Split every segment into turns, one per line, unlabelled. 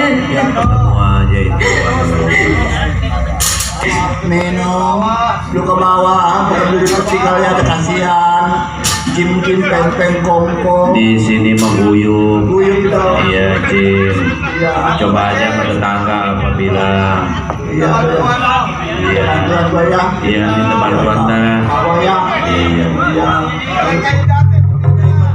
Semua aja itu.
minum lu ke bawah baru duduk vertikalnya ada kasihan Jim pempeng kongkong
Di sini mengguyur.
guyur dong
Iya, Jim.
ya
Coba aja sama tetangga apabila
iya
iya.
bantuan gua ya
Iya, minta bantuan dah.
bawah ya
Iya.
iya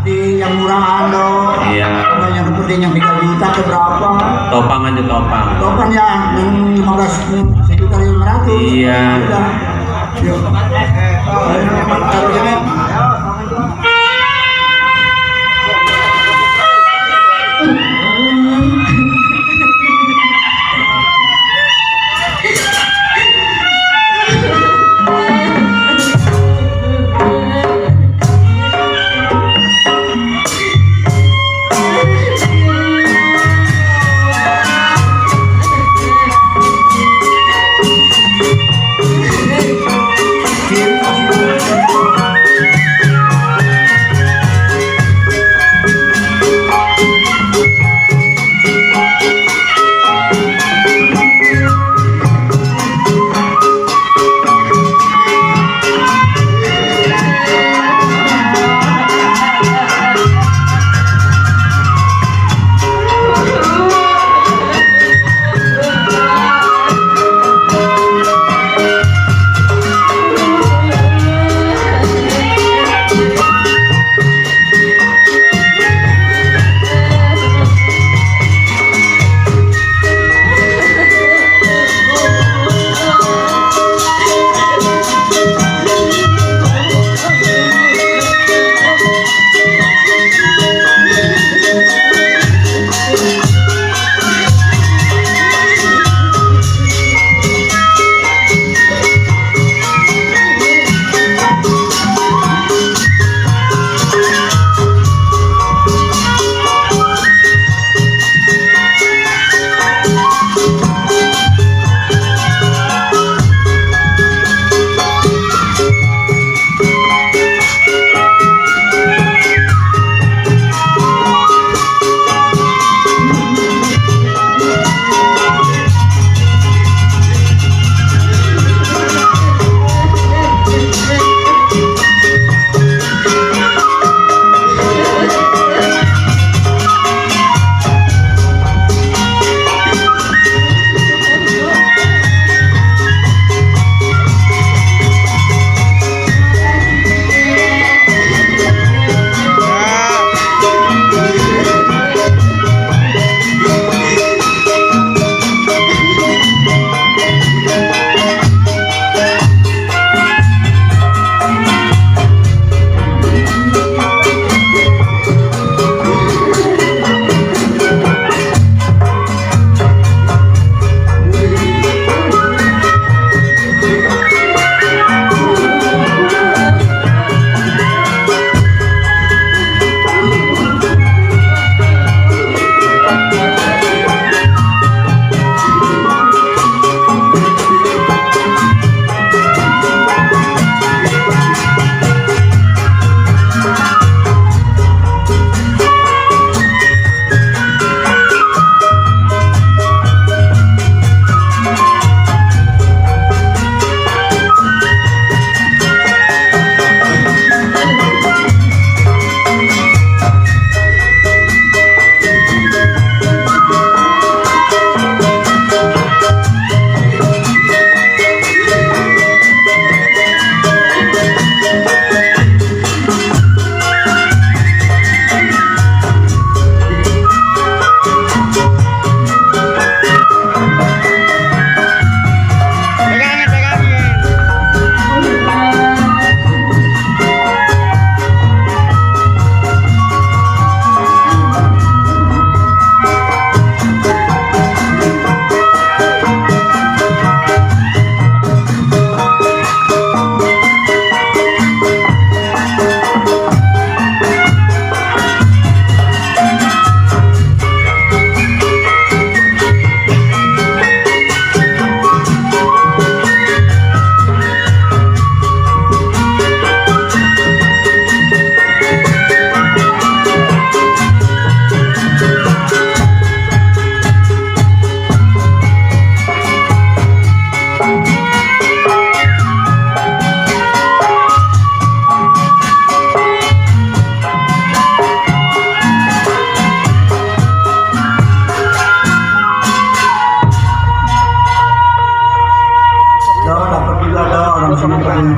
seperti yang murahan dong
Iya.
kalau yang seperti yang 3 juta ke berapa
Topang aja topang.
topan ya yang 15.500
Iya.
udah yuk ayo taruh sini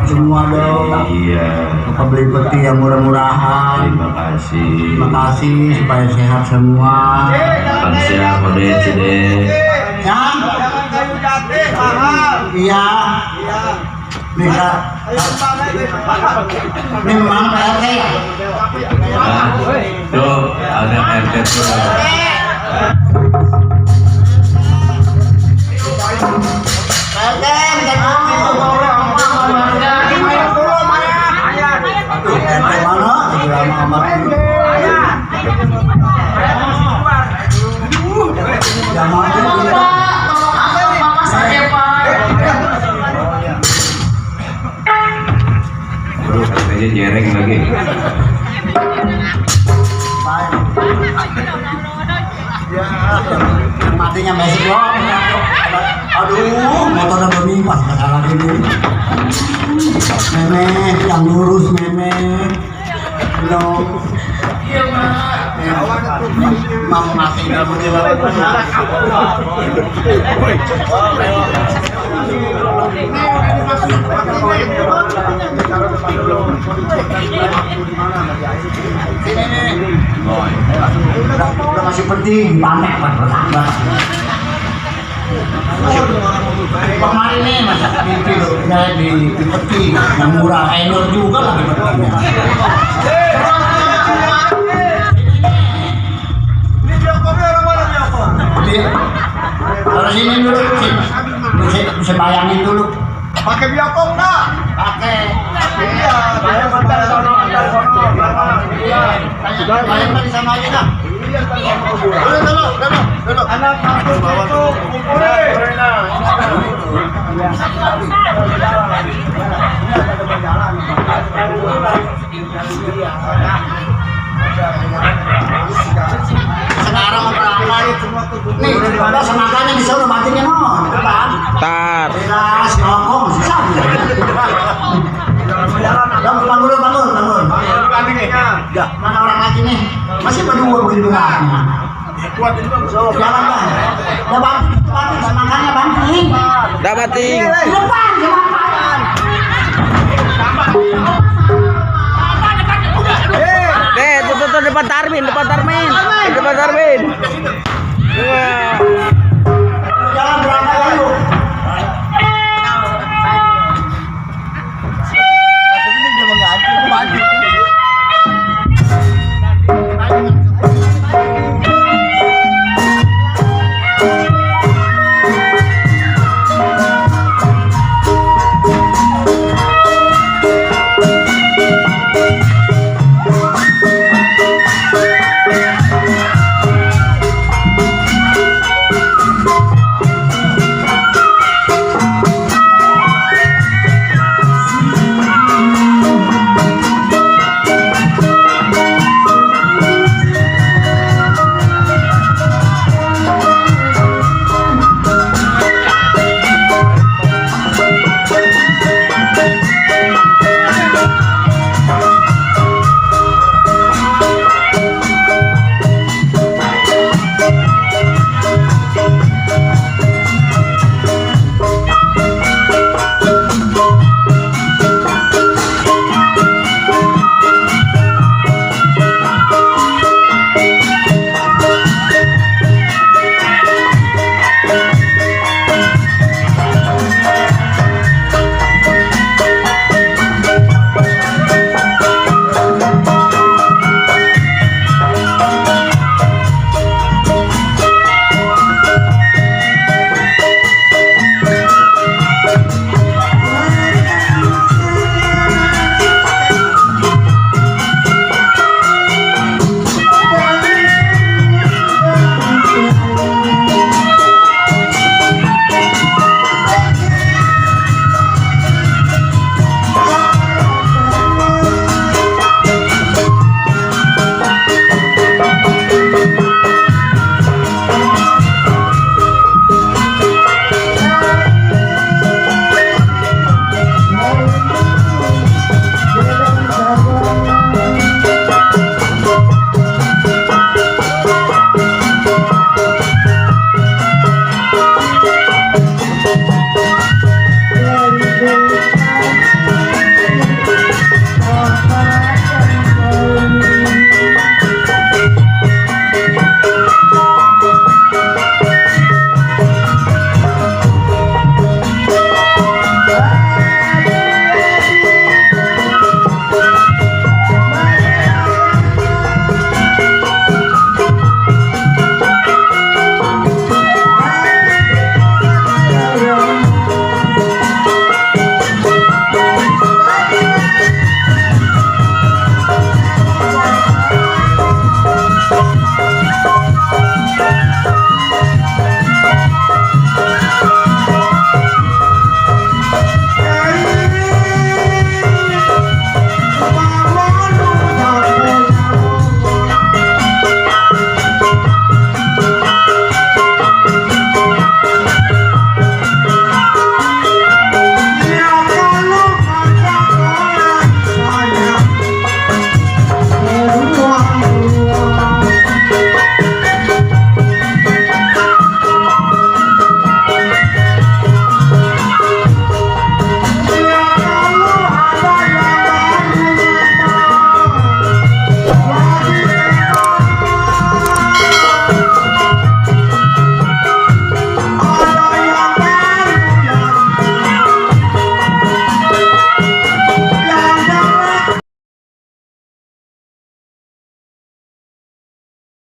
semua dong.
Iya.
Bapak beli peti yang murah-murahan.
Terima kasih.
Terima kasih supaya sehat semua.
Makan siang mode sini.
Ya. Iya. Bisa. Memang PRT ya.
Nah, tuh ada RT tuh.
PRT minta Aduh, RT mana? Segera amat. Jangan
Kayaknya jereng lagi.
matinya mesik loh. Aduh, motornya berlimpah sekarang ini. Nenek yang lurus nenek. Belum. Mau mati nggak mau jalan. Udah masih penting pamek bertambah. Kemarin nih masak di peti yang murah endor juga lagi petinya. Kalau sini dulu bisa bayangin dulu.
Pakai biokong enggak?
Pakai.
Iya, saya mantan sono.
Bayang di sana aja dah. Dulu.
Anak kampus itu kumpulin.
Sekarang berangkat. Nih, udah senaganya bisa udah matinya non, kan?
Tar.
Beres, ngomong susah. Bangun. Mana orang lagi nih? Masih berdua begitu kan? Jalan kan? Udah banting, senaganya banting.
Dapating.
Di depan, jangan.
Tuh depan Tarmin. Depan Tarmin. Wah.